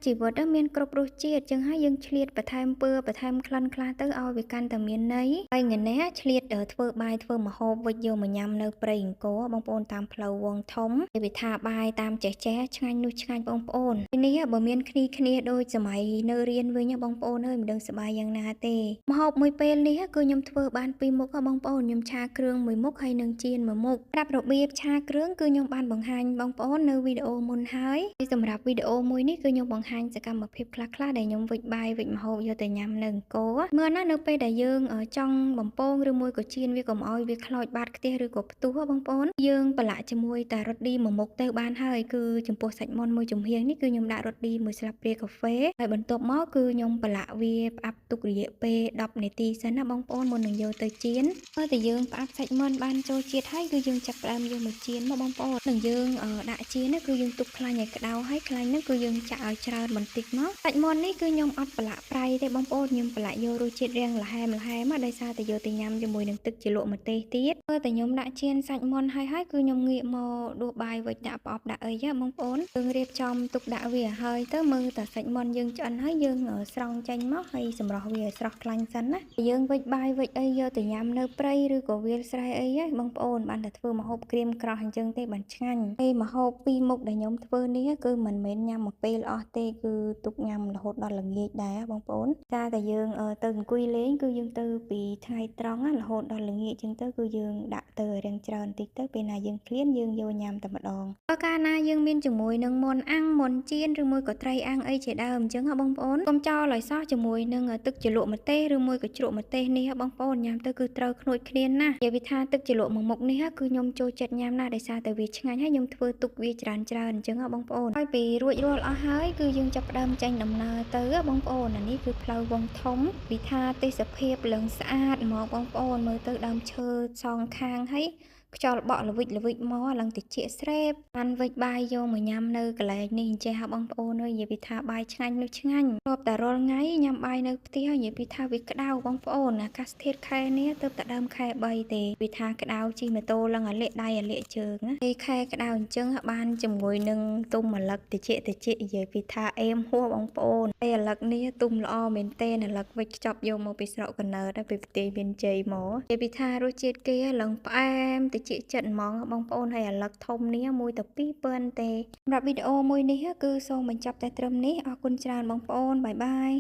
ជីវិតមានគ្រប់រសជាតិចឹងហើយយើងឆ្លៀតបន្ថែមពណ៌បន្ថែមក្លិនខ្លះទៅឲ្យវាកាន់តែមានន័យហើយថ្ងៃនេះឆ្លៀតធ្វើបាយធ្វើម្ហូបវិចយកមកញ៉ាំនៅព្រៃអង្គរបងប្អូនតាមផ្លូវវងធំគេវាថាបាយតាមចេះឆ្ងាញ់នោះឆ្ងាញ់បងប្អូនពេលនេះបើមានគ្នាដូចសម័យនៅរៀនវិញបងប្អូនអើយមិនដឹងសប្បាយយ៉ាងណាទេម្ហូបមួយពេលនេះគឺខ្ញុំធ្វើបានពីរមុខបងប្អូនខ្ញុំឆាគ្រឿងមួយមុខហើយនឹងចៀនមួយមុខប្រាប់របៀបឆាគ្រឿងគឺខ្ញុំបានបង្ហាញបងប្អូននៅវីដេអូមុនហើយសម្រាប់វីដេអូមួយនេះគឺខ្ញុំបង្ហាញសកម្មភាពខ្លះៗដែលខ្ញុំវិចបាយវិចម្ហូបយកទៅញ៉ាំនៅអង្គរមើលណានៅពេលដែលយើងចង់បំពងឬមួយក៏ចៀនវាកុំឲ្យវាខ្លោចបាតខ្ទះឬក៏ផ្ទុះបងប្អូនយើងប្រឡាក់ជាមួយតែរ៉ូឌីមួយមុខទៅបានហើយគឺចំពោះសាច់មាន់មួយចំហៀងនេះគឺខ្ញុំដាក់រ៉ូឌីមួយស្លាបព្រាកាហ្វេហើយបន្ទាប់មកគឺខ្ញុំប្រឡាក់វាផ្អាប់ទុករយៈពេល10នាទីសិនណាបងប្អូនមុននឹងយកទៅចៀនហើយតែយើងផ្អាប់សាច់មាន់បានចូលជាតិហើយគឺយើងចាប់ផ្ដើមយកមកចៀនមកបងប្អូននឹងយើងដាក់ចៀនគឺយើងទុកខ្លាញ់ឲ្យក្តៅហើយខ្លាញ់នោះគឺយើងចាក់ឲ្យច្រើនបន្តិចមកសាច់មាន់នេះគឺខ្ញុំអត់ប្រឡាក់ប្រៃទេបងប្អូនខ្ញុំប្រឡាក់យករសជាតិរាងល្ហែមមកដោយសារតែយកទៅញ៉ាំជាមួយនឹងទឹកជ្រលក់ម្ទេសទៀតតែខ្ញុំដាក់ចៀនសាច់មាន់ហើយគឺខ្ញុំងាកមកដួសបាយវិចដាក់ប្រអប់ដាក់អីបងប្អូនយើងរៀបចំទុកដាក់វាហើយទៅមើលតែសាច់មាន់យើងឆ្អិនហើយយើងស្រង់ចេញមកហើយសម្រោះវាឲ្យស្រស់ខ្លាញ់សិនណាយើងវិចបាយវិចអីយកទៅញ៉ាំនៅព្រៃឬក៏វាលស្រែអីបងប្អូនបានតែធ្វើម្ហូបក្រៀមក្រោះអញ្ចឹងទេបានឆ្ងាញ់ហើយម្ហូបពីរមុខដែលខ្ញុំធ្វើនេះគឺមិនមែនញ៉ាំមួយពេលអស់ទេគឺទុកញ៉ាំរហូតដល់ល្ងាចដែរបងប្អូនតែយើងទៅអង្គុយលេងគឺយើងទៅពីថ្ងៃត្រង់រហូតដល់ល្ងាចអញ្ចឹងទៅគឺយើងដាក់ទៅរៀងច្រើនតិចទៅពេលណាយើងឃ្លានយើងយកញ៉ាំតែម្ដងបើកាលណាយើងមានជាមួយនឹងមាន់អាំងមាន់ចៀនឬមួយក៏ត្រីអាំងអីជាដើមអញ្ចឹងបងប្អូនកុំចោលឲ្យសោះជាមួយនឹងទឹកជ្រលក់ម្ទេសឬមួយក៏ជ្រក់ម្ទេសនេះបងប្អូនញ៉ាំទៅគឺត្រូវខ្នួចគ្នាណានិយាយវាថាទឹកជ្រលក់មួយមុខនេះគឺខ្ញុំចូលចិត្តញ៉ាំណាដោយសារតែវាឆ្ងាញ់ហើយខ្ញុំធ្វើទុកវាច្រើនអញ្ចឹងបងប្អូនហើយពីរួចរាល់អស់ហើយគឺយើងចាប់ផ្ដើមចេញដំណើរទៅបងប្អូនអានេះគឺផ្លូវវងធំវាថាទេសភាពឡើងស្អាតហ្មងបងប្អូនមើលទៅដើមឈើសងខាងហើយខ្យល់បក់ល្វិចមកឡើងតិចស្រេបបានវិចបាយយកមកញ៉ាំនៅកន្លែងនេះអញ្ចេះបងប្អូនអើយនិយាយពីថាបាយឆ្ងាញ់នោះឆ្ងាញ់រាប់តែរាល់ថ្ងៃញ៉ាំបាយនៅផ្ទះនិយាយពីថាវាក្តៅបងប្អូនអាកាសធាតុខែនេះទៅតែដើមខែ3ទេវាថាក្តៅជិះម៉ូតូឡើងអាលាក់ដៃអាលាក់ជើងណាពេលខែក្តៅអញ្ចឹងបានជាមួយនឹងទុំម្លឹកតិចនិយាយពីថាអេមហួរបងប្អូនពេលអាលឹកនេះទុំល្អមែនទេអាលឹកវិចខ្ចប់យកមកពីស្រុកកណ្ដៅទៅពីប្រទេសមានជ័យមកនិយាយពីថារសជាតិគេឡើងផ្អែមតិចចិត្តហ្មងបងប្អូនហើយអាលឹកធំនេះមួយតែ2000ទេសម្រាប់វីដេអូមួយនេះគឺសូមបញ្ចប់តែត្រឹមនេះអរគុណច្រើនបងប្អូនបាយបាយ